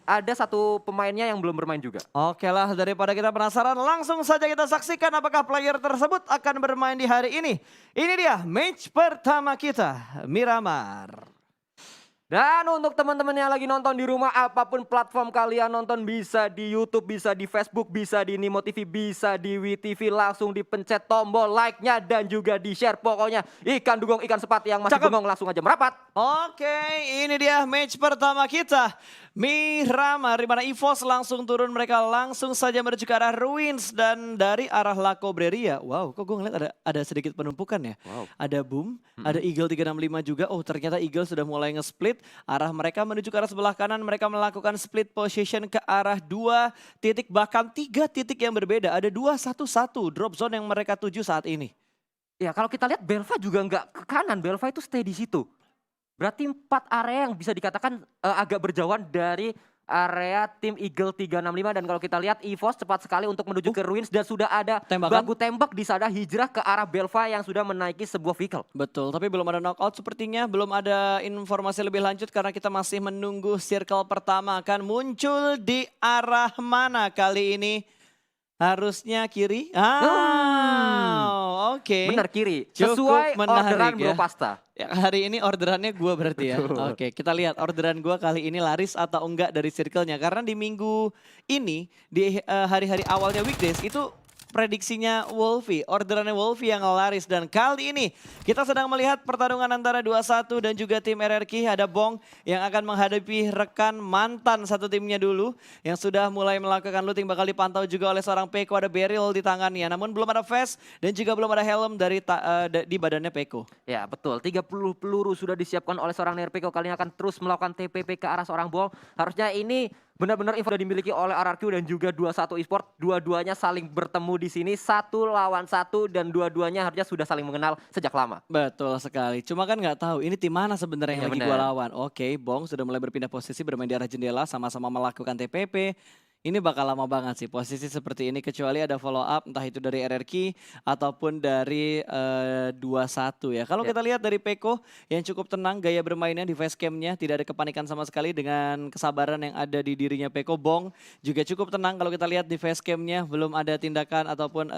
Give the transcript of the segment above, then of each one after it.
ada satu pemainnya yang belum bermain juga. Oke lah, daripada kita penasaran, langsung saja kita saksikan apakah player tersebut akan bermain di hari ini. Ini dia match pertama kita, Miramar. Dan untuk teman-teman yang lagi nonton di rumah, apapun platform kalian nonton, bisa di YouTube, bisa di Facebook, bisa di Nimo TV, bisa di WeTV, langsung dipencet tombol like-nya dan juga di-share. Pokoknya ikan dugong, ikan sepat yang masih bengong langsung aja merapat. Oke, ini dia match pertama kita. Miramar, di mana EVOS langsung turun, mereka langsung saja menuju ke arah Ruins dan dari arah La Cobreria. Wow, kok gue ngeliat ada sedikit penumpukan ya. Wow. Ada Boom, ada Eagle 365 juga. Oh, ternyata Eagle sudah mulai nge-split. Arah mereka menuju ke arah sebelah kanan, mereka melakukan split position ke arah 2 titik, bahkan 3 titik yang berbeda. Ada 2-1-1 drop zone yang mereka tuju saat ini. Ya kalau kita lihat Belva juga nggak ke kanan, Belva itu stay di situ. Berarti 4 area yang bisa dikatakan agak berjauhan dari area tim Eagle 365. Dan kalau kita lihat EVOS cepat sekali untuk menuju ke Ruins dan sudah ada baku tembak di sana hijrah ke arah Belva yang sudah menaiki sebuah vehicle. Betul, tapi belum ada knockout sepertinya, belum ada informasi lebih lanjut karena kita masih menunggu circle pertama akan muncul di arah mana kali ini. Harusnya kiri. Oke. Benar kiri. Cukup Sesuai menarik orderan ya. Bro Pasta. Ya, hari ini orderannya gue berarti ya. Oke, kita lihat orderan gue kali ini laris atau enggak dari circle-nya. Karena di minggu ini, di hari-hari awalnya weekdays itu prediksinya Wolfie, orderannya Wolfie yang laris. Dan kali ini kita sedang melihat pertarungan antara 21 dan juga tim RRQ. Ada Bong yang akan menghadapi rekan mantan satu timnya dulu. Yang sudah mulai melakukan looting, bakal dipantau juga oleh seorang Peko. Ada Beryl di tangannya, namun belum ada vest dan juga belum ada helm dari di badannya Peko. Ya betul, 30 peluru sudah disiapkan oleh seorang Nerpeko. Kali ini akan terus melakukan TPP ke arah seorang Bong. Harusnya ini benar-benar info sudah dimiliki oleh RRQ dan juga 21 Esport. Dua-duanya saling bertemu di sini 1 lawan 1 dan dua-duanya harusnya sudah saling mengenal sejak lama. Betul sekali. Cuma kan nggak tahu ini tim mana sebenarnya yang lagi bener. gua lawan. Oke, Bong sudah mulai berpindah posisi, bermain di arah jendela, sama-sama melakukan TPP. Ini bakal lama banget sih posisi seperti ini, kecuali ada follow up entah itu dari RRQ ataupun dari 21 ya. Kalau kita lihat dari Peko yang cukup tenang gaya bermainnya di facecamnya, tidak ada kepanikan sama sekali dengan kesabaran yang ada di dirinya Peko. Bong juga cukup tenang kalau kita lihat di facecamnya, belum ada tindakan ataupun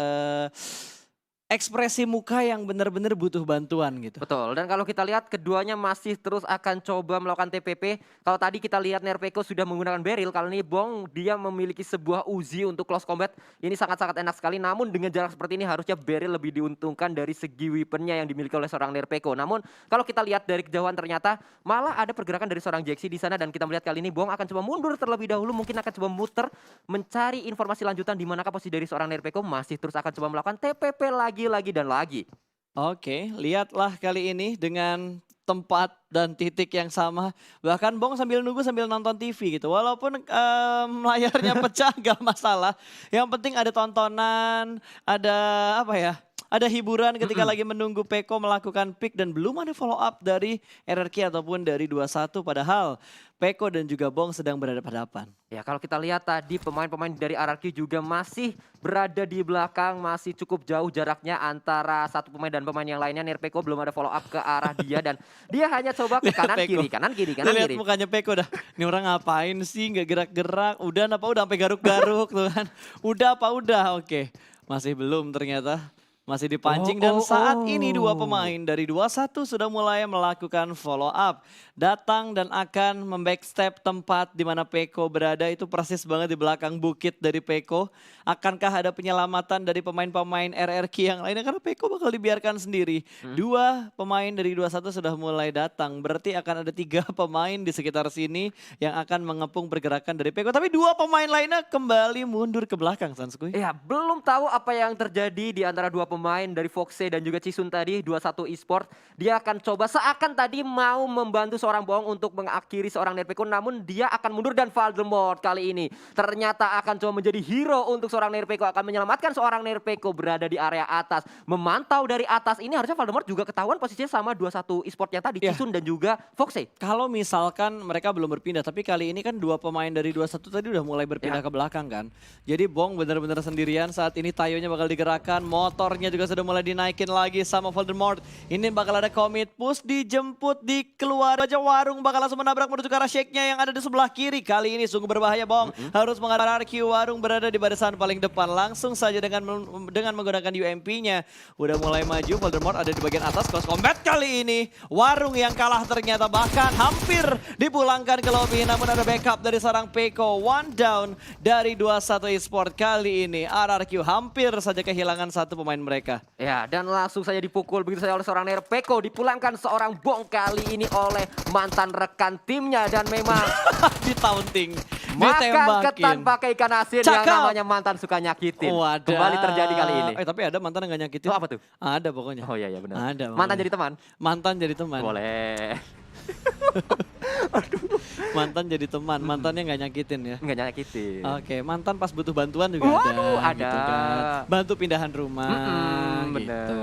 ekspresi muka yang benar-benar butuh bantuan gitu. Betul, dan kalau kita lihat keduanya masih terus akan coba melakukan TPP. Kalau tadi kita lihat Nerpeko sudah menggunakan Beryl, kali ini Bong dia memiliki sebuah Uzi untuk close combat. Ini sangat-sangat enak sekali, namun dengan jarak seperti ini harusnya Beryl lebih diuntungkan dari segi weaponnya yang dimiliki oleh seorang Nerpeko. Namun kalau kita lihat dari kejauhan ternyata malah ada pergerakan dari seorang Jaxi di sana dan kita melihat kali ini Bong akan coba mundur terlebih dahulu, mungkin akan coba muter mencari informasi lanjutan di manakah posisi dari seorang Nerpeko, masih terus akan coba melakukan TPP lagi dan lagi. Oke, lihatlah kali ini dengan tempat dan titik yang sama. Bahkan Bong sambil nunggu sambil nonton TV gitu. Walaupun layarnya pecah gak masalah. Yang penting ada tontonan, ada apa ya? Ada hiburan ketika lagi menunggu Peko melakukan pick dan belum ada follow up dari RRQ ataupun dari 21. Padahal Peko dan juga Bong sedang berhadapan-hadapan. Ya kalau kita lihat tadi pemain-pemain dari RRQ juga masih berada di belakang, masih cukup jauh jaraknya antara satu pemain dan pemain yang lainnya. Nerpeko belum ada follow up ke arah dia dan dia hanya coba ke kanan kiri, kanan kiri, kanan Lihat kiri. mukanya Peko dah, ini orang ngapain sih nggak gerak-gerak, udah sampai garuk-garuk tuh kan. Udah oke. Masih belum ternyata. Masih dipancing dan saat ini dua pemain dari 21 sudah mulai melakukan follow up. Datang dan akan membackstep tempat di mana Peko berada, itu persis banget di belakang bukit dari Peko. Akankah ada penyelamatan dari pemain-pemain RRQ yang lainnya karena Peko bakal dibiarkan sendiri. Dua pemain dari 21 sudah mulai datang, berarti akan ada 3 pemain di sekitar sini yang akan mengepung pergerakan dari Peko. Tapi 2 pemain lainnya kembali mundur ke belakang, Sanskuy. Ya belum tahu apa yang terjadi di antara 2 pemain dari Foxe dan juga Cisun tadi, 21 Esport. Dia akan coba seakan tadi mau membantu seorang Bong untuk mengakhiri seorang Nerpeko, namun dia akan mundur dan Voldemort kali ini ternyata akan coba menjadi hero untuk seorang Nerpeko, akan menyelamatkan seorang Nerpeko berada di area atas. Memantau dari atas ini harusnya Voldemort juga ketahuan posisinya sama 21 Esport yang tadi, Cisun dan juga Foxe. Kalau misalkan mereka belum berpindah, tapi kali ini kan 2 pemain dari 21 tadi udah mulai berpindah ke belakang kan. Jadi Bong benar-benar sendirian saat ini, tayonya bakal digerakkan, motornya Tanknya juga sudah mulai dinaikin lagi sama Voldemort. Ini bakal ada commit push, dijemput, dikeluar aja warung. Bakal langsung menabrak menuju ke arah Shake-nya yang ada di sebelah kiri. Kali ini sungguh berbahaya Bong. Harus mengarah RQ warung berada di barisan paling depan. Langsung saja dengan menggunakan UMP-nya. Udah mulai maju, Voldemort ada di bagian atas. Close combat kali ini. Warung yang kalah ternyata bahkan hampir dipulangkan ke lobby. Namun ada backup dari seorang Peko. One down dari 21 Esport kali ini. RRQ hampir saja kehilangan satu pemain mereka. Ya, dan langsung saja dipukul begitu saja oleh seorang Nerpeko. Dipulangkan seorang Bong kali ini oleh mantan rekan timnya. Dan memang Di-taunting, makan ketan ditembakin. pakai ikan asin yang Cakep. namanya mantan suka nyakitin. Wadah. Kembali terjadi kali ini. Tapi ada mantan yang gak nyakitin. Oh, apa tuh? Ada pokoknya. Oh iya, iya benar. Ada. Mantan pokoknya. jadi teman? Mantan jadi teman. Boleh. Mantan jadi teman, mantannya nggak nyakitin ya. Nggak nyakitin. Oke, mantan pas butuh bantuan juga Waduh, ada. gitu kan. Bantu pindahan rumah gitu. Bener.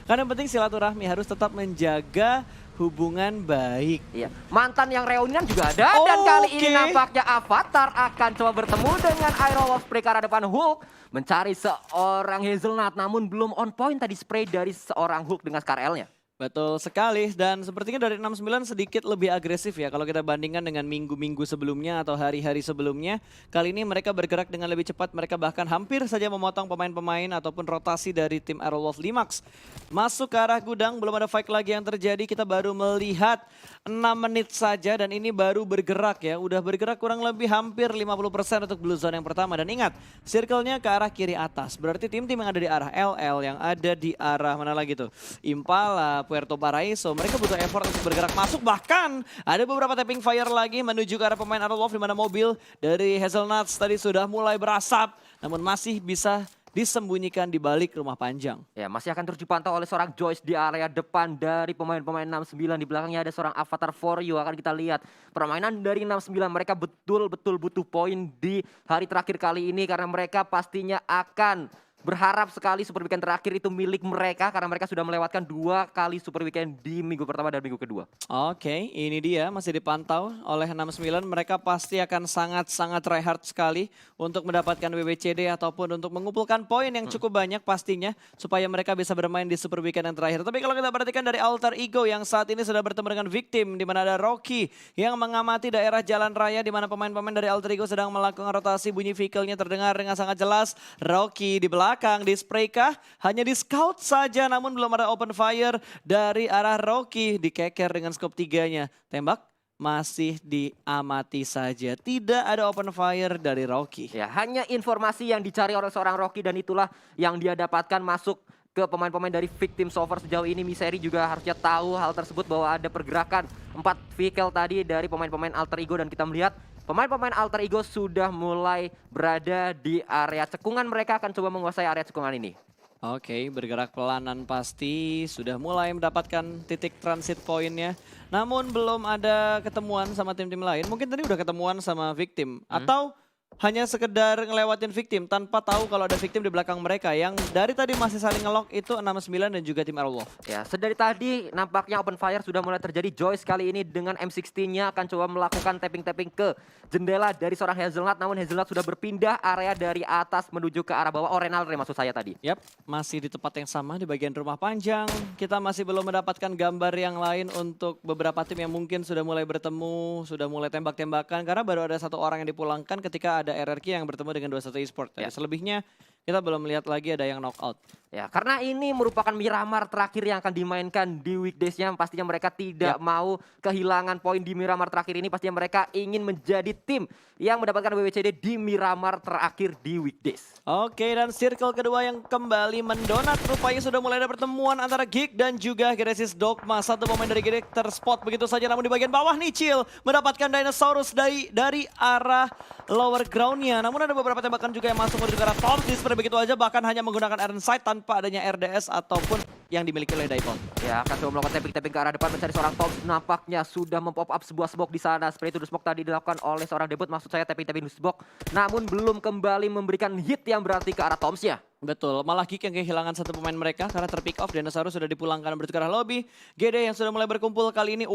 Karena yang penting silaturahmi harus tetap menjaga hubungan baik. Iya, mantan yang reunian juga ada dan kali ini Oke. nampaknya Avatar akan coba bertemu dengan Iron Wolf Spray ke arah depan Hulk mencari seorang Hazelnut namun belum on point tadi spray dari seorang Hulk dengan SCAR-L-nya. Betul sekali dan sepertinya dari 69 sedikit lebih agresif ya kalau kita bandingkan dengan minggu-minggu sebelumnya atau hari-hari sebelumnya. Kali ini mereka bergerak dengan lebih cepat, mereka bahkan hampir saja memotong pemain-pemain ataupun rotasi dari tim Aerowolf Limax. Masuk ke arah gudang, belum ada fight lagi yang terjadi, kita baru melihat 6 menit saja dan ini baru bergerak ya. Udah bergerak kurang lebih hampir 50% untuk blue zone yang pertama dan ingat circle-nya ke arah kiri atas. Berarti tim-tim yang ada di arah LL, yang ada di arah mana lagi tuh? Impala, Puerto Paraiso, mereka butuh effort untuk bergerak masuk. Bahkan ada beberapa tapping fire lagi menuju ke arah pemain Aerowolf di mana mobil dari Hazelnuts tadi sudah mulai berasap. Namun masih bisa disembunyikan di balik rumah panjang. Ya, masih akan terus dipantau oleh seorang Joyce di area depan dari pemain-pemain 69. Di belakangnya ada seorang Avatar for You. Akan kita lihat permainan dari 69. Mereka betul-betul butuh poin di hari terakhir kali ini karena mereka pastinya akan berharap sekali Super Weekend terakhir itu milik mereka karena mereka sudah melewatkan 2 kali Super Weekend di minggu pertama dan minggu kedua. Oke, ini dia masih dipantau oleh 69. Mereka pasti akan sangat-sangat tryhard sekali untuk mendapatkan WWCD ataupun untuk mengumpulkan poin yang cukup banyak pastinya supaya mereka bisa bermain di Super Weekend yang terakhir. Tapi kalau kita perhatikan dari Alter Ego yang saat ini sudah bertemu dengan Victim di mana ada Rocky yang mengamati daerah jalan raya di mana pemain-pemain dari Alter Ego sedang melakukan rotasi, bunyi vehicle-nya terdengar dengan sangat jelas. Rocky di belakang di spray kah? Hanya di scout saja namun belum ada open fire dari arah Rocky. Dikeker dengan scope 3-nya. Tembak masih diamati saja. Tidak ada open fire dari Rocky. Ya, hanya informasi yang dicari oleh seorang Rocky dan itulah yang dia dapatkan masuk ke pemain-pemain dari Victim so far sejauh ini. Miseri juga harusnya tahu hal tersebut bahwa ada pergerakan 4 vehicle tadi dari pemain-pemain Alter Ego dan kita melihat pemain-pemain Alter Ego sudah mulai berada di area cekungan. Mereka akan coba menguasai area cekungan ini. Oke, bergerak pelanan pasti. Sudah mulai mendapatkan titik transit poinnya. Namun belum ada ketemuan sama tim-tim lain. Mungkin tadi udah ketemuan sama Victim. Atau hanya sekedar ngelewatin Victim tanpa tahu kalau ada Victim di belakang mereka. Yang dari tadi masih saling ngelock itu 69 dan juga tim Aerowolf. Ya, sedari tadi nampaknya open fire sudah mulai terjadi. Joyce kali ini dengan M16-nya akan coba melakukan tapping-tapping ke jendela dari seorang Hazelnut. Namun Hazelnut sudah berpindah area dari atas menuju ke arah bawah. Renalre maksud saya tadi. Yap, masih di tempat yang sama di bagian rumah panjang. Kita masih belum mendapatkan gambar yang lain untuk beberapa tim yang mungkin sudah mulai bertemu, sudah mulai tembak-tembakan. Karena baru ada 1 orang yang dipulangkan ketika ada RRQ yang bertemu dengan 21 Esport. Ya. Selebihnya kita belum melihat lagi ada yang knockout. Ya, karena ini merupakan Miramar terakhir yang akan dimainkan di weekdays-nya. Pastinya mereka tidak mau kehilangan poin di Miramar terakhir ini. Pastinya mereka ingin menjadi tim yang mendapatkan WWCD di Miramar terakhir di weekdays. Oke, dan circle kedua yang kembali mendonat. Rupanya sudah mulai ada pertemuan antara Geek dan juga Genesis Dogma. Satu pemain dari Geek terspot begitu saja. Namun di bagian bawah nih Chill mendapatkan Dinosaurus dari arah lower ground-nya. Namun ada beberapa tembakan juga yang masuk menuju ke arah Tom. Display begitu aja bahkan hanya menggunakan Iron Sight tanpa adanya RDS ataupun yang dimiliki oleh Daikon. Ya, akan coba melakukan tapping-tapping ke arah depan mencari seorang Tom. Nampaknya sudah mempop up sebuah smoke di sana. Spray to the smoke tadi dilakukan oleh seorang debut. Maksud saya tapping-tapping di smoke. Namun belum kembali memberikan hit yang berarti ke arah Tomsnya. Betul, malah Geek yang kehilangan satu pemain mereka karena terpick off. Dinosaurus sudah dipulangkan menuju ke arah lobby. GD yang sudah mulai berkumpul kali ini.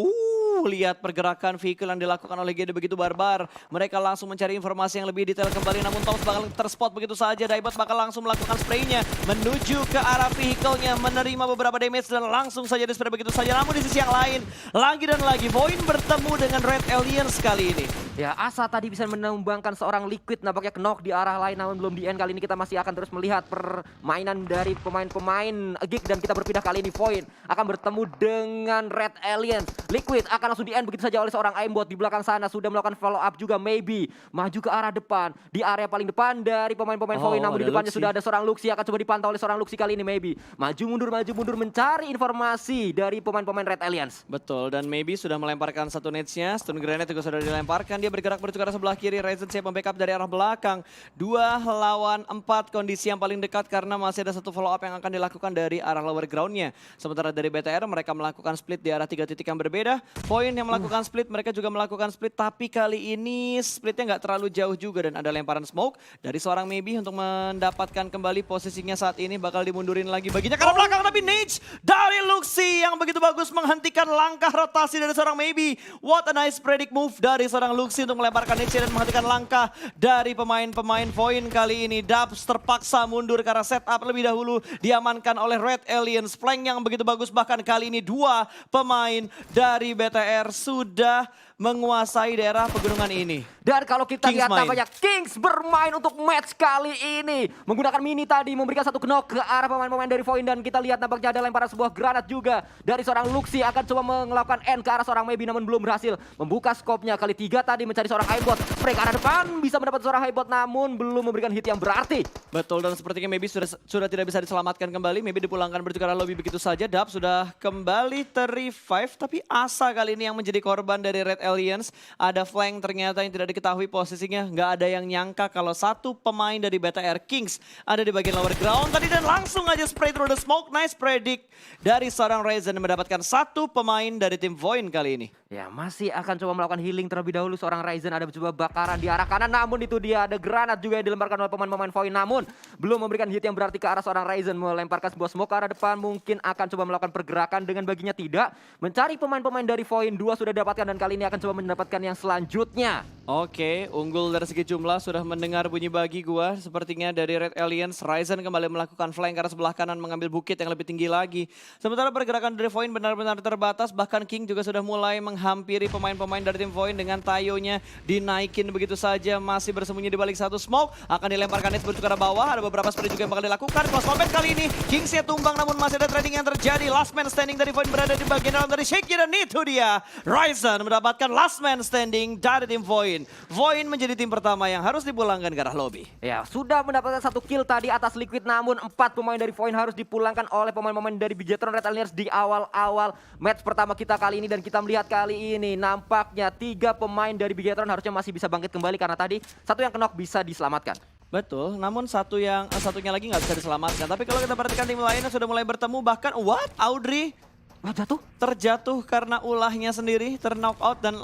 Lihat pergerakan vehicle yang dilakukan oleh GD begitu barbar. Mereka langsung mencari informasi yang lebih detail kembali. Namun Toms bakal terspot begitu saja. Daibot bakal langsung melakukan spraynya menuju ke arah vehicle-nya. Menerima beberapa damage dan langsung saja di-spray begitu saja. Namun di sisi yang lain, lagi dan lagi Void bertemu dengan Red Aliens kali ini. Ya, Asa tadi bisa menumbangkan seorang Liquid, nampaknya knock di arah lain, namun belum di end. Kali ini kita masih akan terus melihat permainan dari pemain-pemain Geek, dan kita berpindah kali ini. Void akan bertemu dengan Red Aliens. Liquid akan langsung di end begitu saja oleh seorang aimbot di belakang sana, sudah melakukan follow up juga. Maybe maju ke arah depan, di area paling depan dari pemain-pemain Void, namun di depannya Luxy. sudah ada seorang Luxy, akan coba dipantau oleh seorang Luxy kali ini. Maybe maju mundur mencari informasi dari pemain-pemain Red Aliens. Betul, dan Maybe sudah melemparkan satu nades-nya. Stun grenade juga sudah dilemparkan. Dia bergerak menuju ke arah sebelah kiri. Ryzen siap membackup dari arah belakang. 2 lawan 4 kondisi yang paling dekat karena masih ada satu follow up yang akan dilakukan dari arah lower ground-nya. Sementara dari BTR mereka melakukan split di arah 3 titik yang berbeda. Point yang melakukan split, mereka juga melakukan split. Tapi kali ini splitnya nggak terlalu jauh juga dan ada lemparan smoke dari seorang Maybe untuk mendapatkan kembali posisinya saat ini. Bakal dimundurin lagi baginya ke arah belakang, tapi nades dari Luxy yang begitu bagus menghentikan langkah rotasi dari seorang Maybe. What a nice predict move dari seorang Luxy untuk melemparkan nades dan menghentikan langkah dari pemain-pemain Void kali ini. Dubs terpaksa mundur karena setup lebih dahulu diamankan oleh Red Aliens. Flank yang begitu bagus, bahkan kali ini 2 pemain dari BTR sudah menguasai daerah pegunungan ini. Dan kalau kita Kings lihat main. nampaknya Kings bermain untuk match kali ini. Menggunakan mini tadi memberikan satu knock ke arah pemain-pemain dari Void, dan kita lihat nampaknya ada lemparan sebuah granat juga dari seorang Luxy. Akan coba melakukan end ke arah seorang Maybe namun belum berhasil. Membuka skopnya kali 3 tadi mencari seorang aimbot. Spray ke arah depan bisa mendapat seorang aimbot namun belum memberikan hit yang berarti. Betul, dan sepertinya Maybe sudah tidak bisa diselamatkan kembali. Maybe dipulangkan menuju ke arah lobby begitu saja. Dub sudah kembali ter-revive, tapi Asa kali ini yang menjadi korban dari Red Aliens. Ada flank ternyata yang tidak diketahui posisinya. Nggak ada yang nyangka kalau satu pemain dari BTR Kings ada di bagian lower ground tadi, dan langsung aja spray through the smoke. Nice predict dari seorang Ryzen mendapatkan satu pemain dari tim Void kali ini. Ya, masih akan coba melakukan healing terlebih dahulu seorang Ryzen. Ada coba bakaran di arah kanan, namun itu dia ada granat juga yang dilemparkan oleh pemain-pemain Void, namun belum memberikan hit yang berarti ke arah seorang Ryzen. Melemparkan sebuah smoke ke arah depan, mungkin akan coba melakukan pergerakan, dengan baginya tidak. Mencari pemain-pemain dari Void, 2 sudah dapatkan dan kali ini akan coba mendapatkan yang selanjutnya. Oke, unggul dari segi jumlah, sudah mendengar bunyi bagi gua. Sepertinya dari Red Aliens, Ryzen kembali melakukan flank ke arah sebelah kanan, mengambil bukit yang lebih tinggi lagi. Sementara pergerakan dari Void benar-benar terbatas, bahkan King juga sudah mulai menghampiri pemain-pemain dari tim Void dengan tayonya dinaikin begitu saja. Masih bersembunyi di balik satu smoke, akan dilemparkan nades menuju ke arah bawah. Ada beberapa spray juga yang bakal dilakukan. Close combat kali ini, Kingsnya tumbang namun masih ada trading yang terjadi. Last man standing dari Void berada di bagian dalam dari Shaky, dan itu dia. Ryzen mendapatkan last man standing dari tim Void. Void menjadi tim pertama yang harus dipulangkan ke arah lobby. Ya, sudah mendapatkan satu kill tadi atas Liquid, namun 4 pemain dari Void harus dipulangkan oleh pemain-pemain dari Bigetron Red Aliens di awal-awal match pertama kita kali ini. Dan kita melihat kali ini nampaknya 3 pemain dari Bigetron harusnya masih bisa bangkit kembali karena tadi satu yang knock bisa diselamatkan. Betul, namun satunya lagi nggak bisa diselamatkan. Tapi kalau kita perhatikan tim lainnya sudah mulai bertemu, bahkan Audrey Wah, jatuh? terjatuh karena ulahnya sendiri, terknock out dan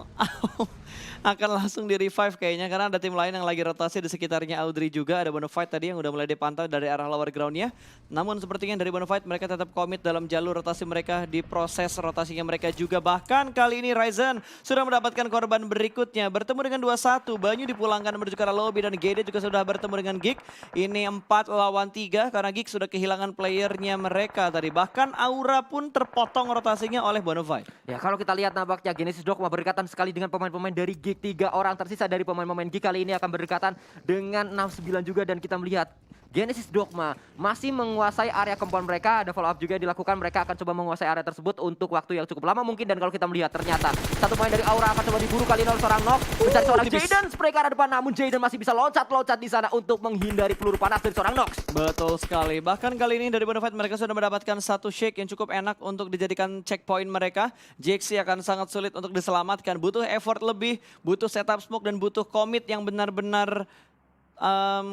akan langsung di revive kayaknya, karena ada tim lain yang lagi rotasi di sekitarnya Audrey juga. Ada Bonafide tadi yang udah mulai dipantau dari arah lower groundnya. Namun sepertinya dari Bonafide mereka tetap komit dalam jalur rotasi mereka, di proses rotasinya mereka juga. Bahkan kali ini Ryzen sudah mendapatkan korban berikutnya, bertemu dengan 2-1. Banyu dipulangkan menuju ke arah lobby dan GD juga sudah bertemu dengan Geek. Ini 4 lawan 3 karena Geek sudah kehilangan playernya mereka tadi. Bahkan Aura pun terpotong rotasinya oleh Bonafide. Ya, kalau kita lihat nampaknya Genesis Dogma berdekatan sekali dengan pemain-pemain dari Geek. 3 orang tersisa dari pemain-pemain Geek kali ini akan berdekatan dengan 69 juga, dan kita melihat Genesis Dogma masih menguasai area compound mereka. Ada follow up juga yang dilakukan, mereka akan coba menguasai area tersebut untuk waktu yang cukup lama mungkin. Dan kalau kita melihat ternyata satu pemain dari Aura akan coba diburu kali ini oleh seorang Nox, mencari seorang Jaden, spray ke arah depan, namun Jaden masih bisa loncat-loncat di sana untuk menghindari peluru panas dari seorang Nox. Betul sekali, bahkan kali ini dari Bonafide mereka sudah mendapatkan satu shake yang cukup enak untuk dijadikan checkpoint mereka. JXC akan sangat sulit untuk diselamatkan, butuh effort lebih, butuh setup smoke dan butuh commit yang benar-benar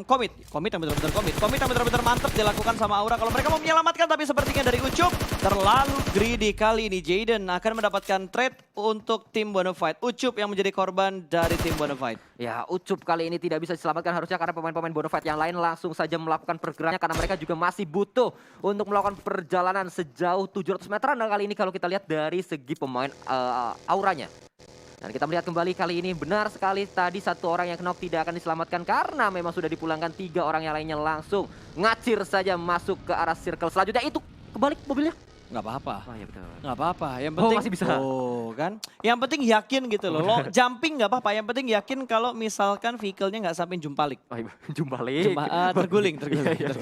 Komit yang benar-benar mantap dilakukan sama Aura. Kalau mereka mau menyelamatkan, tapi sepertinya dari Ucup terlalu greedy kali ini. Jaden akan mendapatkan trade untuk tim Bonafide. Ucup yang menjadi korban dari tim Bonafide. Ya, Ucup kali ini tidak bisa diselamatkan harusnya karena pemain-pemain Bonafide yang lain langsung saja melakukan pergerakannya karena mereka juga masih butuh untuk melakukan perjalanan sejauh 700 meteran. Dan kali ini kalau kita lihat dari segi pemain auranya. Dan kita melihat kembali kali ini benar sekali tadi satu orang yang knock tidak akan diselamatkan karena memang sudah dipulangkan, 3 orang yang lainnya langsung ngacir saja masuk ke arah circle selanjutnya. Itu kebalik mobilnya. Nggak apa-apa. Oh iya betul. Nggak apa-apa. Yang penting masih bisa. kan. Yang penting yakin gitu loh. Lo jumping nggak apa-apa. Yang penting yakin kalau misalkan vehicle-nya nggak sampai jumpalik. Oh iya, jumpalik. Terguling. Iya.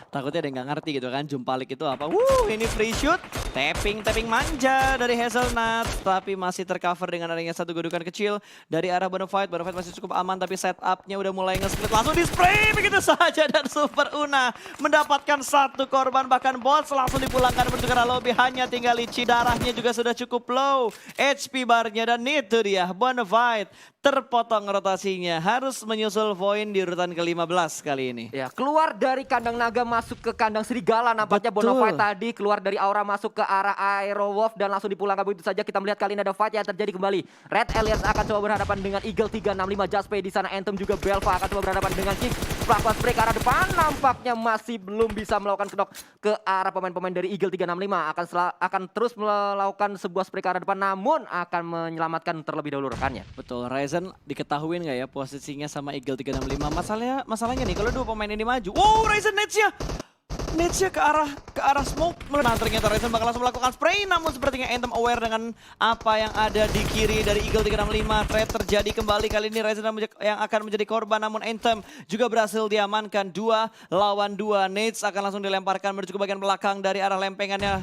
Takutnya ada yang nggak ngerti gitu kan, jumpalik itu apa. Ini free shoot, tapping manja dari Hazelnut. Tapi masih tercover dengan adanya satu godukan kecil dari arah Bonafide. Bonafide masih cukup aman tapi setupnya udah mulai nge-split. Langsung di spray begitu saja dan Super Una mendapatkan satu korban. Bahkan Bots langsung dipulangkan menuju ke arah lobby. Hanya tinggal Lici, darahnya juga sudah cukup low. HP barnya dan itu dia Bonafide terpotong rotasinya. Harus menyusul Void di urutan ke-15 kali ini. Ya, keluar dari kandang naga masuk ke kandang serigala nampaknya. Betul. Bonafide tadi keluar dari aura masuk ke arah Aerowolf dan langsung dipulangkan begitu saja. Kita melihat kali ini ada fight yang terjadi kembali. Red Alliance akan coba berhadapan dengan Eagle 365 Jaspe di sana. Anthem juga Belva akan coba berhadapan dengan Kick. Pelakuan spray ke arah depan nampaknya masih belum bisa melakukan knock ke arah pemain-pemain dari Eagle 365. Akan terus melakukan sebuah spray ke arah depan namun akan menyelamatkan terlebih dahulu rekannya. Betul, Ryzen diketahuin nggak ya posisinya sama Eagle 365. Masalahnya nih kalau dua pemain ini maju. Ryzen Netsnya ke arah smoke. Nah, ternyata Ryzen bakal langsung melakukan spray, namun sepertinya Anthem aware dengan apa yang ada di kiri dari Eagle 365. Trade terjadi kembali kali ini, Ryzen yang akan menjadi korban, namun Anthem juga berhasil diamankan. 2 lawan 2. Nets akan langsung dilemparkan menuju ke bagian belakang dari arah lempengannya.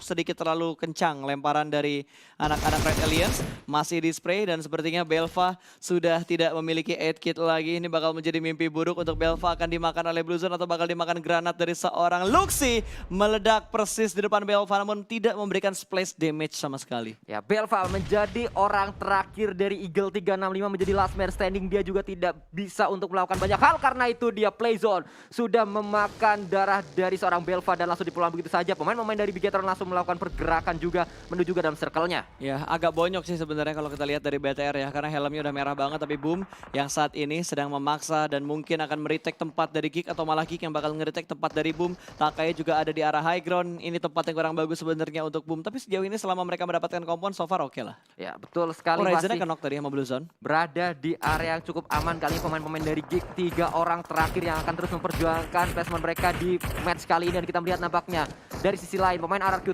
Sedikit terlalu kencang lemparan dari anak-anak Red Alliance. Masih di spray dan sepertinya Belva sudah tidak memiliki 8 kit lagi. Ini bakal menjadi mimpi buruk untuk Belva, akan dimakan oleh Bluezone atau bakal dimakan granat dari seorang Luxi. Meledak persis di depan Belva namun tidak memberikan splash damage sama sekali. Ya, Belva menjadi orang terakhir dari Eagle 365 menjadi last man standing. Dia juga tidak bisa untuk melakukan banyak hal karena itu dia playzone. Sudah memakan darah dari seorang Belva dan langsung dipulang begitu saja. Pemain-pemain dari Bigetron langsung melakukan pergerakan juga menuju ke dalam circle-nya. Ya, agak bonyok sih sebenarnya kalau kita lihat dari BTR ya, karena helmnya udah merah banget, tapi Boom yang saat ini sedang memaksa dan mungkin akan meretake tempat dari Geek atau malah Geek yang bakal ngeretake tempat dari Boom. Takai juga ada di arah high ground, ini tempat yang kurang bagus sebenarnya untuk Boom, tapi sejauh ini selama mereka mendapatkan kompon so far oke lah. Ya, betul sekali. Ryzen masih knock tadi sama Bluezone. berada di area yang cukup aman kali ini pemain-pemain dari Geek. 3 orang terakhir yang akan terus memperjuangkan placement mereka di match kali ini. Dan kita melihat nampaknya dari sisi lain pemain RRQ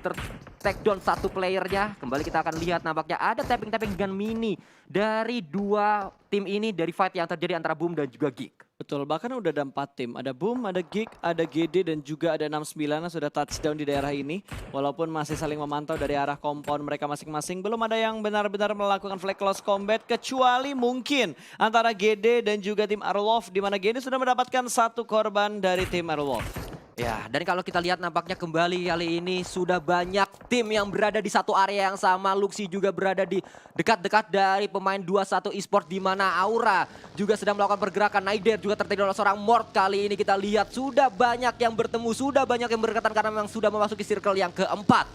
take down satu playernya. Kembali kita akan lihat nampaknya ada tapping-tapping gun mini dari 2 tim ini dari fight yang terjadi antara Boom dan juga Geek. Betul, bahkan udah ada 4 tim. Ada Boom, ada Geek, ada GD, dan juga ada 69 yang sudah touchdown di daerah ini. Walaupun masih saling memantau dari arah kompon mereka masing-masing. Belum ada yang benar-benar melakukan flag close combat. Kecuali mungkin antara GD dan juga tim Arlov. Di mana GD sudah mendapatkan 1 korban dari tim Arlov. Ya, dan kalau kita lihat nampaknya kembali kali ini sudah banyak tim yang berada di satu area yang sama. Luxi juga berada di dekat-dekat dari pemain 21 eSport di mana Aura juga sedang melakukan pergerakan. Naider juga tertadi oleh seorang Mort. Kali ini kita lihat sudah banyak yang bertemu, sudah banyak yang berdekatan karena memang sudah memasuki circle yang keempat.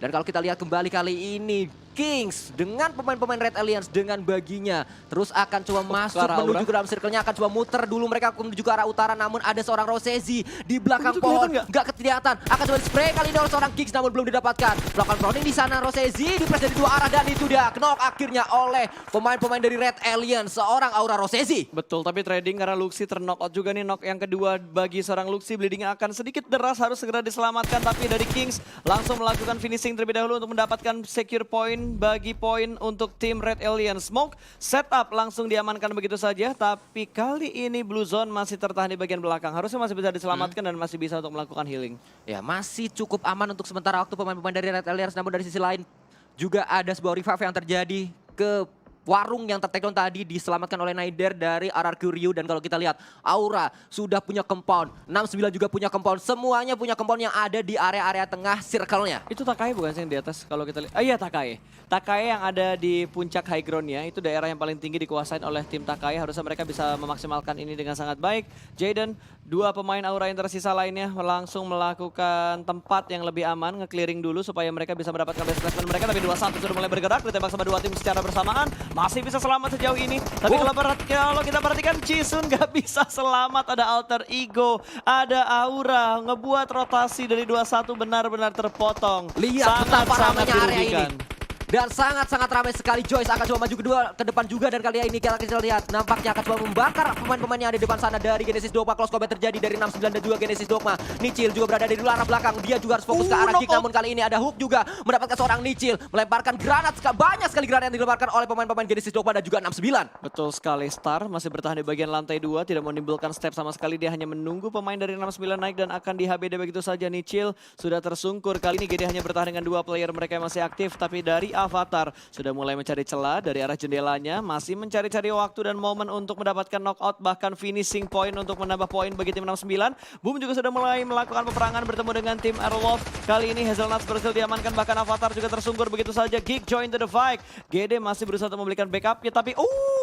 Dan kalau kita lihat kembali kali ini Kings dengan pemain-pemain Red Alliance dengan baginya terus akan coba masuk menuju ke dalam circle-nya, akan coba muter dulu mereka menuju ke arah utara, namun ada seorang Rosezi di belakang pohon, nggak kelihatan, akan coba spray kali ini oleh seorang Kings namun belum didapatkan. Melakukan proning di sana Rosezi dipres dari 2 arah dan itu dia knock akhirnya oleh pemain-pemain dari Red Alliance, seorang Aura Rosezi. Betul, tapi trading karena Luxi terknock out juga nih. Knock yang kedua bagi seorang Luxi, bleedingnya akan sedikit deras, harus segera diselamatkan, tapi dari Kings langsung melakukan finishing terlebih dahulu untuk mendapatkan secure point bagi poin untuk tim Red Alliance. Smoke setup langsung diamankan begitu saja, tapi kali ini Bluezone masih tertahan di bagian belakang. Harusnya masih bisa diselamatkan dan masih bisa untuk melakukan healing. Ya, masih cukup aman untuk sementara waktu pemain-pemain dari Red Alliance, namun dari sisi lain juga ada sebuah revive yang terjadi ke Warung yang tertakedown tadi diselamatkan oleh Naider dari RRQ Ryu. Dan kalau kita lihat, Aura sudah punya compound, 69 juga punya compound. Semuanya punya compound yang ada di area-area tengah circle-nya. Itu Takai bukan sih yang di atas kalau kita lihat? Ah iya Takai. Takai yang ada di puncak high ground-nya, itu daerah yang paling tinggi dikuasain oleh tim Takai. Harusnya mereka bisa memaksimalkan ini dengan sangat baik. Jaden, 2 pemain Aura yang tersisa lainnya langsung melakukan tempat yang lebih aman, nge-clearing dulu supaya mereka bisa mendapatkan base placement mereka. Tapi 21 sudah mulai bergerak, ditembak sama 2 tim secara bersamaan. Masih bisa selamat sejauh ini. Tapi kalau kita perhatikan Chisun nggak bisa selamat. Ada alter ego, ada Aura. Ngebuat rotasi dari 21 benar-benar terpotong. Lihat betapa ramainya area ini. dirugikan. Dan sangat-sangat ramai sekali. Joyce akan coba maju ke depan juga. Dan kali ini kita lihat nampaknya akan coba membakar pemain-pemain yang ada di depan sana. Dari Genesis Dogma, close combat terjadi dari 69 dan juga Genesis Dogma. Nichil juga berada di arah belakang. Dia juga harus fokus ke arah Geek. Namun kali ini ada Hook juga mendapatkan seorang Nichil. Melemparkan granat, banyak sekali granat yang dilemparkan oleh pemain-pemain Genesis Dogma dan juga 69. Betul sekali, Star masih bertahan di bagian lantai 2, tidak mau menimbulkan step sama sekali. Dia hanya menunggu pemain dari 69 naik dan akan di HBD begitu saja. Nichil sudah tersungkur. Kali ini GD hanya bertahan dengan 2 player mereka yang masih aktif. Tapi dari Avatar sudah mulai mencari celah dari arah jendelanya. Masih mencari-cari waktu dan momen untuk mendapatkan knockout, bahkan finishing point untuk menambah poin bagi tim 69. Boom juga sudah mulai melakukan peperangan bertemu dengan tim Aerolov. Kali ini Hazelnuts berhasil diamankan, bahkan Avatar juga tersungkur begitu saja. Geek join to the fight. GD masih berusaha untuk memberikan backupnya, tapi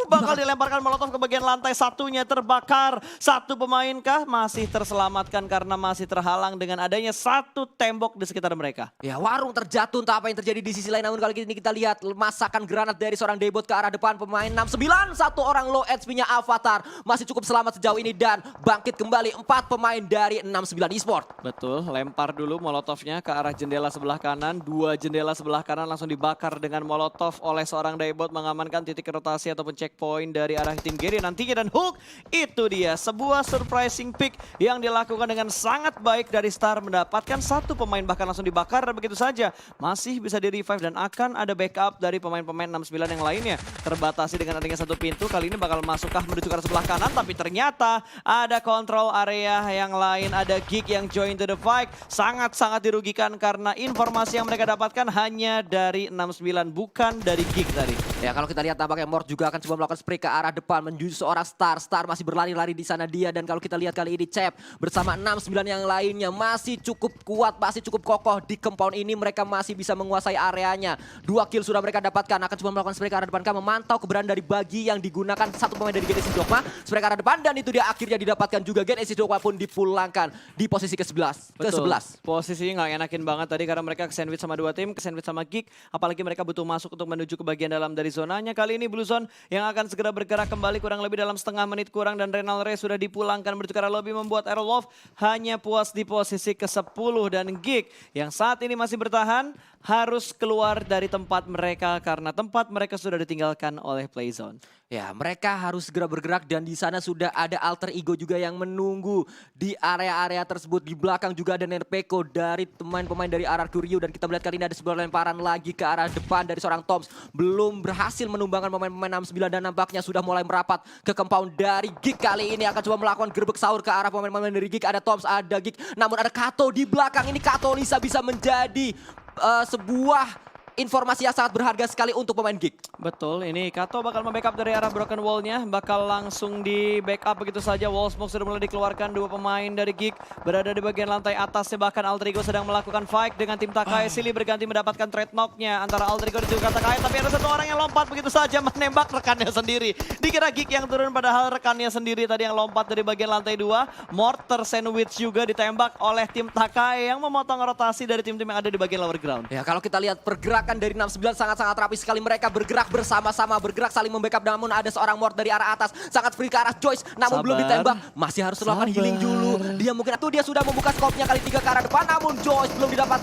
bakal dilemparkan molotov ke bagian lantai satunya, terbakar. 1 pemain kah? Masih terselamatkan karena masih terhalang dengan adanya 1 tembok di sekitar mereka. Ya, warung terjatuh, entah apa yang terjadi di sisi lain. Namun kali ini kita lihat masakan granat dari seorang Debot ke arah depan pemain 69. 1 orang low HP-nya Avatar masih cukup selamat sejauh ini dan bangkit kembali 4 pemain dari 69 Esport. Betul, lempar dulu molotovnya ke arah jendela sebelah kanan. 2 jendela sebelah kanan langsung dibakar dengan molotov oleh seorang Debot, mengamankan titik rotasi ataupun checkpoint dari arah tim GD nantinya. Dan Hook, itu dia sebuah surprising pick yang dilakukan dengan sangat baik dari Star, mendapatkan 1 pemain bahkan langsung dibakar dan begitu saja masih bisa di revive dan akan ada backup dari pemain-pemain 69 yang lainnya. Terbatasi dengan adanya 1 pintu, kali ini bakal masukkah menuju ke arah sebelah kanan, tapi ternyata ada kontrol area yang lain, ada Geek yang join to the fight. Sangat-sangat dirugikan karena informasi yang mereka dapatkan hanya dari 69, bukan dari Geek tadi. Ya, kalau kita lihat tampaknya Mort juga akan coba melakukan spray ke arah depan menuju seorang Star. Star masih berlari-lari di sana dia. Dan kalau kita lihat kali ini Cep bersama 69 yang lainnya masih cukup kuat, masih cukup kokoh di compound ini. Mereka masih bisa menguasai areanya. 2 kill sudah mereka dapatkan. Akan coba melakukan spray ke arah depan, memantau keberadaan dari bagi yang digunakan 1 pemain dari Genesis Dogma. Spray ke arah depan dan itu dia akhirnya didapatkan juga. Genesis Dogma pun dipulangkan di posisi ke-11. Posisinya nggak enakin banget tadi karena mereka kesandwich sama 2 tim, kesandwich sama Geek. Apalagi mereka butuh masuk untuk menuju ke bagian dalam dari zonanya. Kali ini Blue Zone yang akan segera bergerak kembali kurang lebih dalam setengah menit kurang. Dan Renal Ray sudah dipulangkan menuju ke arah lobby, membuat Aerolov hanya puas di posisi ke-10. Dan Geek yang saat ini masih bertahan harus keluar dari tempat mereka karena tempat mereka sudah ditinggalkan oleh Playzone. Ya, mereka harus segera bergerak dan di sana sudah ada alter ego juga yang menunggu di area-area tersebut. Di belakang juga ada Nerpeko dari pemain-pemain dari RRQ Ryu dan kita melihat kali ini ada sebuah lemparan lagi ke arah depan dari seorang Toms. Belum berhasil menumbangkan pemain-pemain 69 dan nampaknya sudah mulai merapat ke compound dari Geek. Kali ini akan coba melakukan gerbek sahur ke arah pemain-pemain dari Geek. Ada Toms, ada Geek, namun ada Kato di belakang. Ini Kato Lisa bisa menjadi sebuah informasi yang sangat berharga sekali untuk pemain Geek. Betul, ini Kato bakal membackup dari arah broken wall-nya, bakal langsung di backup begitu saja. Wall smoke sudah mulai dikeluarkan, 2 pemain dari Geek berada di bagian lantai atasnya, bahkan Alter Ego sedang melakukan fight dengan tim Takai. Silly berganti mendapatkan trade knock-nya antara Alter Ego dan juga Takai, tapi ada 1 orang yang lompat begitu saja menembak rekannya sendiri. Dikira Geek yang turun, padahal rekannya sendiri tadi yang lompat dari bagian lantai 2. Mortar sandwich juga ditembak oleh tim Takai yang memotong rotasi dari tim-tim yang ada di bagian lower ground. Ya, kalau kita lihat pergerakan dari 69 sangat-sangat rapi sekali. Mereka bergerak bersama-sama, bergerak saling membackup. Namun ada seorang Mort dari arah atas, sangat free ke arah Joyce. Namun belum ditembak, masih harus melakukan healing dulu. Dia mungkin itu dia sudah membuka skopnya kali 3 ke arah depan. Namun Joyce belum didapat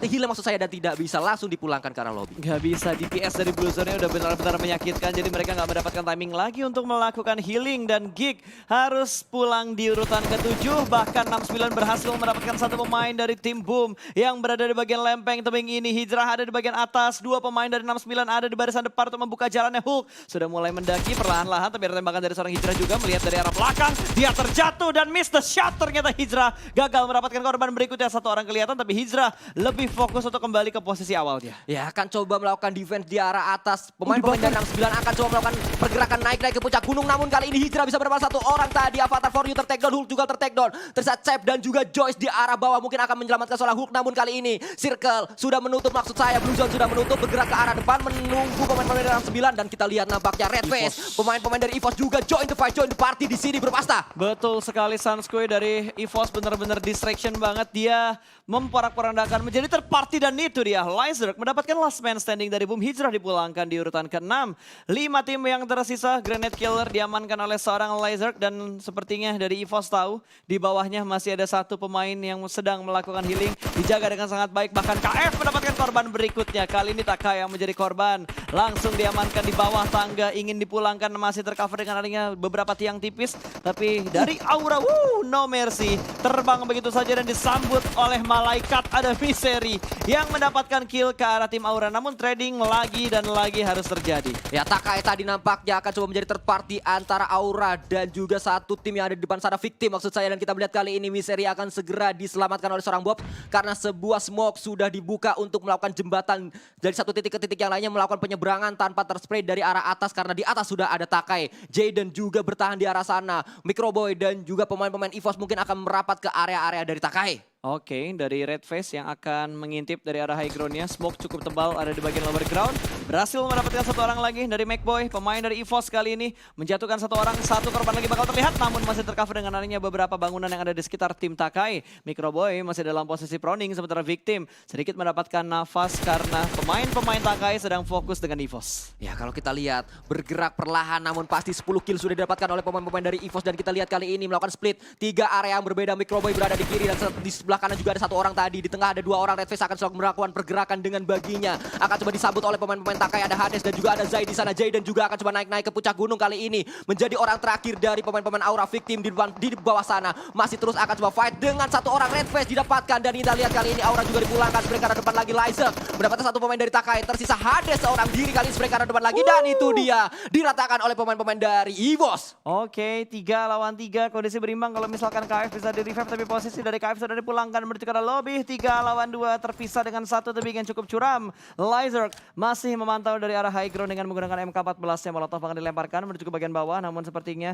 healing maksud saya dan tidak bisa langsung dipulangkan ke arah lobby. Gak bisa, DPS dari Blue Zone-nya udah benar-benar menyakitkan. Jadi mereka gak mendapatkan timing lagi untuk melakukan healing. Dan Geek harus pulang di urutan ke-7. Bahkan 69 berhasil mendapatkan 1 pemain dari tim Boom yang berada di bagian lempeng tebing ini. Hijrah ada di bagian atas. Dua pemain dari 69 ada di barisan depan untuk membuka jalannya. Hulk sudah mulai mendaki perlahan-lahan, tapi ada tembakan dari seorang Hijrah juga. Melihat dari arah belakang, dia terjatuh dan miss the shot. Ternyata Hijrah gagal mendapatkan korban berikutnya. Satu orang kelihatan, tapi Hijrah lebih fokus untuk kembali ke posisi awalnya. Ya, akan coba melakukan defense di arah atas. Pemain-pemain dari 69 akan coba melakukan pergerakan naik-naik ke puncak gunung. Namun kali ini Hijrah bisa berapa satu orang tadi. Avatar for you ter-take down, Hulk juga ter-take down. Tersat Cep dan juga Joyce di arah bawah mungkin akan menyelamatkan seorang Hulk. Namun kali ini Circle sudah menutup, maksud saya Blue Zone sudah menutup, bergerak ke arah depan menunggu pemain-pemain dari 9 dan kita lihat nampaknya Red Face, pemain-pemain dari EVOS juga join the fight, join the party di sini berpasta. Betul sekali, Sunsquare dari EVOS benar-benar distraction banget. Dia memporak-porandakan menjadi third party dan itu dia. Lyzerk mendapatkan last man standing dari Boom. Hijrah dipulangkan di urutan ke-6. 5 tim yang tersisa, Grenade Killer diamankan oleh seorang Lyzerk dan sepertinya dari EVOS tahu di bawahnya masih ada satu pemain yang sedang melakukan healing. Dijaga dengan sangat baik, bahkan KF mendapatkan korban berikutnya. Kali ini Takai yang menjadi korban. Langsung diamankan di bawah tangga, ingin dipulangkan, masih tercover dengan adanya beberapa tiang tipis. Tapi dari Aura, no mercy. Terbang begitu saja dan disambut oleh malaikat. Ada Misery yang mendapatkan kill ke arah tim Aura. Namun trading lagi dan lagi harus terjadi. Ya, Takai tadi nampaknya akan coba menjadi third party antara Aura dan juga satu tim yang ada di depan sana, Victim maksud saya. Dan kita melihat kali ini Misery akan segera diselamatkan oleh seorang Bob. Karena sebuah smoke sudah dibuka untuk melakukan jembatan dari satu titik ke titik yang lainnya, melakukan penyeberangan tanpa terspray dari arah atas. Karena di atas sudah ada Takai. Jaden juga bertahan di arah sana. Microboy dan juga pemain-pemain EVOS mungkin akan merapat ke area-area dari Takai. Oke, dari Red Face yang akan mengintip dari arah high ground-nya. Smoke cukup tebal ada di bagian lower ground. Berhasil mendapatkan satu orang lagi dari McBoy. Pemain dari EVOS kali ini menjatuhkan satu orang. Satu korban lagi bakal terlihat, namun masih tercover dengan adanya beberapa bangunan yang ada di sekitar tim Takai. Microboy masih dalam posisi proning, sementara Victim sedikit mendapatkan nafas karena pemain-pemain Takai sedang fokus dengan EVOS. Ya, kalau kita lihat bergerak perlahan namun pasti 10 kill sudah didapatkan oleh pemain-pemain dari EVOS. Dan kita lihat kali ini melakukan split 3 area yang berbeda. Microboy berada di kiri dan di sebelah kanan juga ada satu orang tadi. Di tengah ada 2 orang. Red Face akan selalu melakukan pergerakan dengan baginya. Akan coba disambut oleh pemain-pemain Takai. Ada Hades dan juga ada Zai di sana. Jay dan juga akan coba naik-naik ke puncak gunung kali ini. Menjadi orang terakhir dari pemain-pemain Aura. Victim di bawah sana. Masih terus akan coba fight dengan satu orang. Red Face didapatkan. Dan kita lihat kali ini Aura juga dipulangkan. Spray ke arah depan lagi Lyzerk. Mendapatkan satu pemain dari Takai. Tersisa Hades seorang diri kali ini. Spray ke arah depan lagi. Dan itu dia diratakan oleh pemain-pemain dari EVOS. Oke, 3 lawan 3. Kondisi berimbang kalau misalkan KF bisa di-revive. Tapi posisi dari KF sudah dipulangkan menuju ke arah lobby. 3 lawan 2 terpisah dengan satu tebing yang cukup curam. Lyzerk masih memantau dari arah high ground dengan menggunakan MK14 yang molotov akan dilemparkan menuju ke bagian bawah. Namun sepertinya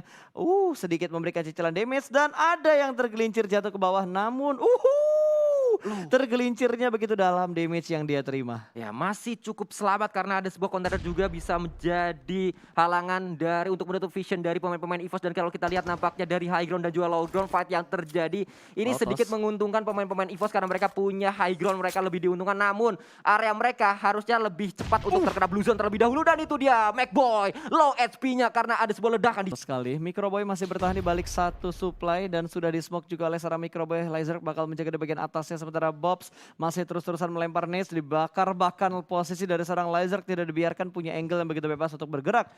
sedikit memberikan cicilan damage. Dan ada yang tergelincir jatuh ke bawah. Namun tergelincirnya begitu dalam damage yang dia terima. Ya, masih cukup selamat karena ada sebuah kontainer juga bisa menjadi halangan dari untuk menutup vision dari pemain-pemain EVOS. Dan kalau kita lihat nampaknya dari high ground dan juga low ground fight yang terjadi ini sedikit menguntungkan pemain-pemain EVOS karena mereka punya high ground, mereka lebih diuntungkan. Namun area mereka harusnya lebih cepat untuk terkena blue zone terlebih dahulu. Dan itu dia McBoy low HP-nya karena ada sebuah ledakan di sekali. Microboy masih bertahan di balik satu supply dan sudah di smoke juga oleh seorang Microboy. Lyzerk bakal menjaga di bagian atasnya. Sementara Bobs masih terus-terusan melempar nades, dibakar-bahkan posisi dari seorang Lyzerk tidak dibiarkan punya angle yang begitu bebas untuk bergerak.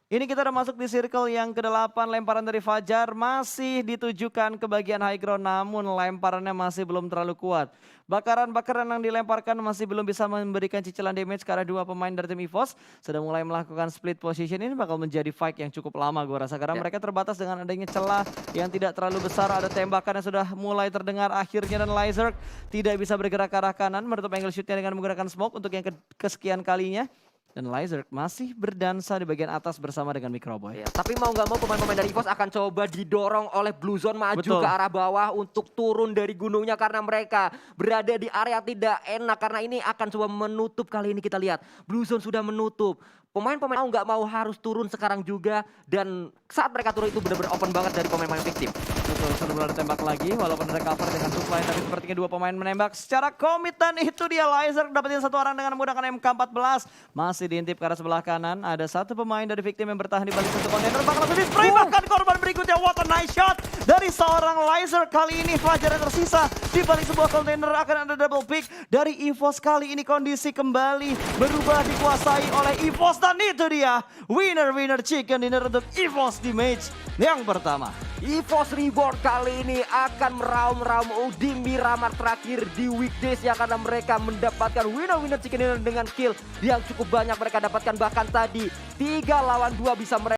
Ini kita udah masuk di circle yang ke-8, lemparan dari Fajar masih ditujukan ke bagian high ground, namun lemparannya masih belum terlalu kuat. Bakaran-bakaran yang dilemparkan masih belum bisa memberikan cicilan damage ke arah 2 pemain dari tim EVOS. Sudah mulai melakukan split position, ini bakal menjadi fight yang cukup lama gue rasa. Karena mereka terbatas dengan adanya celah yang tidak terlalu besar. Ada tembakan yang sudah mulai terdengar akhirnya dan Lyzerk tidak bisa bergerak ke arah kanan. Menutup angle shootnya dengan menggunakan smoke untuk yang kesekian kalinya. Dan Lyzerk masih berdansa di bagian atas bersama dengan Microboy. Ya, tapi mau nggak mau pemain-pemain dari EVOS akan coba didorong oleh Blue Zone maju ke arah bawah untuk turun dari gunungnya. Karena mereka berada di area tidak enak. Karena ini akan coba menutup kali ini kita lihat. Blue Zone sudah menutup. Pemain-pemain mau nggak mau harus turun sekarang juga. Dan saat mereka turun itu benar-benar open banget dari pemain-pemain Victim. Betul, sudah ada tembak lagi walaupun ada cover dengan supply. Tapi sepertinya 2 pemain menembak secara komit. Dan itu dia Lyzerk dapetin satu orang dengan menggunakan MK14. Masih diintip ke arah sebelah kanan. Ada satu pemain dari Victim yang bertahan di balik satu kontainer. Bakal langsung di-spray. Bahkan korban berikutnya. What a nice shot dari seorang Lyzerk. Kali ini Fajar yang tersisa di balik sebuah kontainer. Akan ada double pick dari EVOS. Kali ini kondisi kembali berubah dikuasai oleh EVOS. Dan itu dia winner chicken dinner untuk EVOS di match yang pertama. EVOS Reborn kali ini akan meraum-raum di Miramar terakhir di weekdays ya, karena mereka mendapatkan winner chicken dinner dengan kill yang cukup banyak mereka dapatkan. Bahkan tadi 3 lawan 2 bisa mereka